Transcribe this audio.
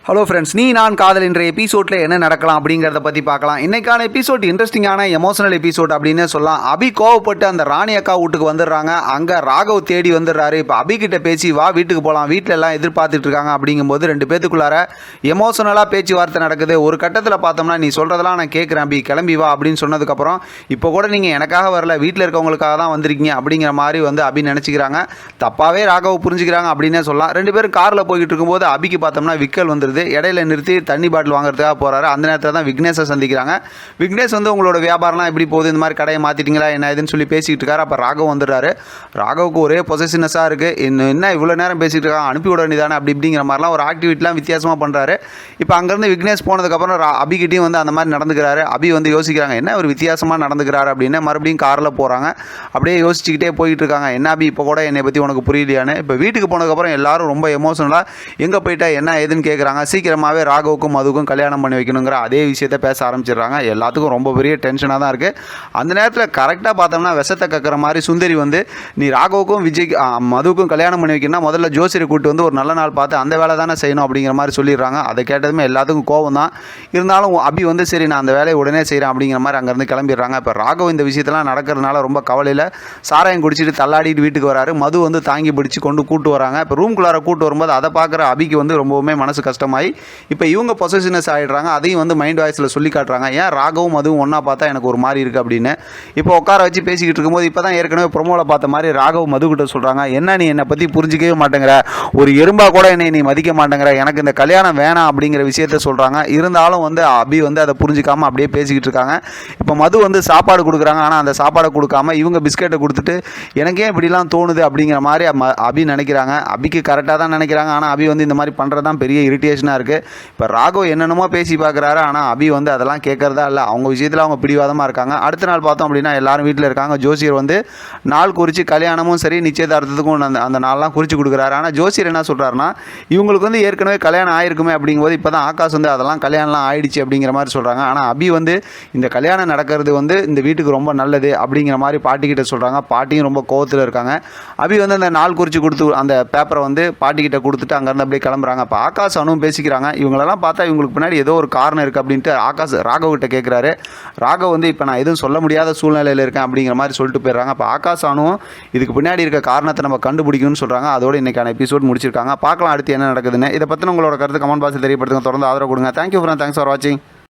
Hello friends, நீ நான் காதல் என்ற எபிசோடில் என்ன நடக்கலாம் அப்படிங்கிறத பற்றி பார்க்கலாம். இன்றைக்கான எபிசோட் இன்ட்ரெஸ்டிங்கான எமோஷனல் எபிசோட் அப்படின்னு சொல்லலாம். அபி கோவப்பட்டு அந்த ராணி அக்கா வீட்டுக்கு வந்துடுறாங்க. அங்கே ராகவ் தேடி வந்துடுறாரு. இப்போ அபிகிட்ட பேசி வா வீட்டுக்கு போகலாம், வீட்டில் எல்லாம் எதிர்பார்த்துட்டு இருக்காங்க அப்படிங்கும்போது ரெண்டு பேத்துக்குள்ளார எமோஷனலாக பேச்சுவார்த்தை நடக்குது. ஒரு கட்டத்தில் பார்த்தோம்னா நீ சொல்கிறதெல்லாம் நான் கேட்குறேன் அபி, கிளம்பி வா அப்படின்னு சொன்னதுக்கப்புறம் இப்போ கூட நீங்கள் எனக்காக வரல, வீட்டில் இருக்கவங்களுக்காக தான் வந்திருக்கீங்க அப்படிங்கிற மாதிரி வந்து அபி நினச்சிக்கிறாங்க. தப்பாகவே ராகவ் புரிஞ்சுக்கிறாங்க அப்படின்னே சொல்லலாம். ரெண்டு பேரும் காரில் போய்கிட்டு இருக்கும்போது அபிக்கு பார்த்தோம்னா விக்கல் வந்துடுது. இடையில நிறுத்தி தண்ணி பாட்டில் வாங்குறதுக்காக போறாரு. அந்த நேரத்தில் தான் விக்னேஷை சந்திக்கிறாங்க. விக்னேஷ் வந்து உங்களோட வியாபாரம்லாம் எப்படி போகுது, இந்த மாதிரி கடையை மாற்றிட்டீங்களா என்ன இதுன்னு சொல்லி பேசிக்கிட்டு இருக்காரு. அப்போ ராகவ் வந்துடுறாரு. ராகவுக்கு ஒரே பொசசிவ்னஸாக இருக்குது. என்ன இவ்வளோ நேரம் பேசிகிட்டு இருக்காங்க, அனுப்பி விட வேண்டியதானே அப்படி இப்படிங்கிற மாதிரிலாம் ஒரு ஆக்டிவிட்டிலாம் வித்தியாசமாக பண்ணுறாரு. இப்போ அங்கேருந்து விக்னேஷ் போனதுக்கப்புறம் அபிகிட்டையும் வந்து அந்த மாதிரி நடந்துக்கிறாரு. அபி வந்து யோசிக்கிறாங்க என்ன ஒரு வித்தியாசமாக நடந்துக்கிறாரு அப்படின்னு. மறுபடியும் காரில் போகிறாங்க. அப்படியே யோசிச்சுக்கிட்டே போயிட்டு இருக்காங்க. என்ன அபி இப்போ கூட என்னை பற்றி உனக்கு புரியலையான்னு. இப்போ வீட்டுக்கு போனதுக்கப்புறம் எல்லாரும் ரொம்ப எமோஷனலாக எங்கே போயிட்டா என்ன ஏதுன்னு கேட்குறாங்க. சீக்கிரமாகவே ராகவுக்கும் மதுவுக்கும் கல்யாணம் பண்ணி வைக்கணுங்கிற அதே விஷயத்தை பேச ஆரம்பிச்சிடுறாங்க. எல்லாத்துக்கும் ரொம்ப பெரிய டென்ஷனாக தான் இருக்குது. அந்த நேரத்தில் கரெக்டாக பார்த்தோம்னா விஷத்தை கக்கிற மாதிரி சுந்தரி வந்து நீ ராகவுக்கும் மதுவுக்கும் கல்யாணம் பண்ணி வைக்கணும்னா முதல்ல ஜோசியரை கூப்பிட்டு வந்து ஒரு நல்ல நாள் பார்த்து அந்த வேலை தானே செய்யணும் அப்படிங்கிற மாதிரி சொல்லிடுறாங்க. அதை கேட்டதுமே எல்லாத்துக்கும் கோவம் தான். இருந்தாலும் அபி வந்து சரி நான் அந்த வேலையை உடனே செய்கிறேன் அப்படிங்கிற மாதிரி அங்கேருந்து கிளம்பிடுறாங்க. இப்போ ராகவ் இந்த விஷயத்தெல்லாம் நடக்கிறதுனால ரொம்ப கவலையில் சாராயம் குடிச்சிட்டு தள்ளாடிட்டு வீட்டுக்கு வராரு. மது வந்து தாங்கி பிடிச்சி கூட்டு வராங்க. இப்போ ரூம்குள்ளார கூட்டு வரும்போது அதை பார்க்குற அபிக்கு வந்து ரொம்பவுமே மனசு கஷ்டமாயி இப்போ இவங்க பொசசிவ்னஸ் ஆகிடுறாங்க. அதையும் வந்து மைண்ட் வாய்ஸில் சொல்லி காட்டுறாங்க. ஏன் ராகவும் அதுவும் ஒன்றா பார்த்தா எனக்கு ஒரு மாதிரி இருக்குது அப்படின்னு. இப்போ உட்கார வச்சு பேசிக்கிட்டு இருக்கும்போது இப்போ தான் ஏற்கனவே ப்ரொமோவில் பார்த்த மாதிரி ராகவ் மதுக்கிட்ட சொல்கிறாங்க என்ன நீ என்னை பற்றி புரிஞ்சிக்கவே மாட்டேங்கிற, ஒரு எறும்பாக கூட என்னை நீ மதிக்க மாட்டேங்கிற, எனக்கு இந்த கல்யாணம் வேணாம் அப்படிங்கிற விஷயத்த சொல்கிறாங்க. இருந்தாலும் வந்து அபி வந்து அதை புரிஞ்சிக்காமல் அப்படியே பேசிக்கிட்டு இருக்காங்க. இப்போ மது வந்து சாப்பாடு கொடுக்குறாங்க. ஆனால் அந்த சாப்பாடை கொடுக்காம இவங்க பிஸ்கெட்டை கொடுத்துட்டு எனக்கே இப்படிலாம் தோணுது அப்படிங்கிற மாதிரி அபி நினைக்கிறாங்க. அபிக்கு கரெக்டாக தான் நினைக்கிறாங்க. ஆனால் அபி வந்து இந்த மாதிரி பண்ணுறது தான் பெரிய இரிட்டேஷனாக இருக்குது. இப்போ ராகவ் என்னென்னமோ பேசி பார்க்குறாரு. ஆனால் அபி வந்து அதெல்லாம் கேட்குறதா இல்லை. அவங்க விஷயத்தில் அவங்க பிடிவாதமாக இருக்காங்க. அடுத்த நாள் பார்த்தோம் அப்படின்னா எல்லாரும் வீட்டில் இருக்காங்க. ஜோசியர் வந்து நாள் குறித்து கல்யாணமும் சரி நிச்சயதார்த்தத்துக்கும் அந்த நாள்லாம் குறித்து கொடுக்குறாரு. ஆனால் ஜோசியர் என்ன சொல்கிறாருன்னா இவங்களுக்கு வந்து ஏற்கனவே கல்யாணம் ஆயிருக்குமே அப்படிங்கும்போது இப்போ தான் ஆகாஷ் வந்து அதெல்லாம் கல்யாணம்லாம் ஆயிடுச்சு அப்படிங்கிற மாதிரி சொல்கிறாங்க. ஆனால் அபி வந்து இந்த கல்யாணம் நடக்கிறது வந்து இந்த வீட்டுக்கு ரொம்ப நல்லது அப்படிங்கிற மாதிரி பாட்டிக்கிட்ட சொல்கிறாங்க. பாட்டியும் ரொம்ப கோவத்தில் இருக்காங்க. அபி வந்து அந்த நாள் குறித்து கொடுத்து அந்த பேப்பரை வந்து பாட்டிக்கிட்ட கொடுத்துட்டு அங்கேருந்து அப்படியே கிளம்புறாங்க. இப்போ ஆகாஷ் அனுவும் பேசிக்கிறாங்க. இவங்களெல்லாம் பார்த்தா இவங்களுக்கு பின்னாடி ஏதோ ஒரு காரணம் இருக்குது அப்படின்ட்டு ஆகாஷ் ராகவ்கிட்ட கேட்குறாரு. ராகவ் வந்து இப்போ நான் எதுவும் சொல்ல முடியாத சூழ்நிலையில் இருக்கேன் அப்படிங்கிற மாதிரி சொல்லிட்டு போயிடுறாங்க. இப்போ ஆகாஷ் அனுவும் இதுக்கு பின்னாடி இருக்க காரணத்தை நம்ம கண்டுபிடிக்கணும்னு சொல்கிறாங்க. அதோடு இன்றைக்கான எபிசோட் முடிச்சிருக்காங்க. பார்க்கலாம் அடுத்து என்ன நடக்குதுன்னு. இதை பற்றி உங்களோட கருத்து கமெண்ட் பாக்ஸில் தெரியப்படுத்துங்க. தொடர்ந்து ஆதரவு கொடுங்க. தேங்க்யூ ஃபார் வாட்சிங்.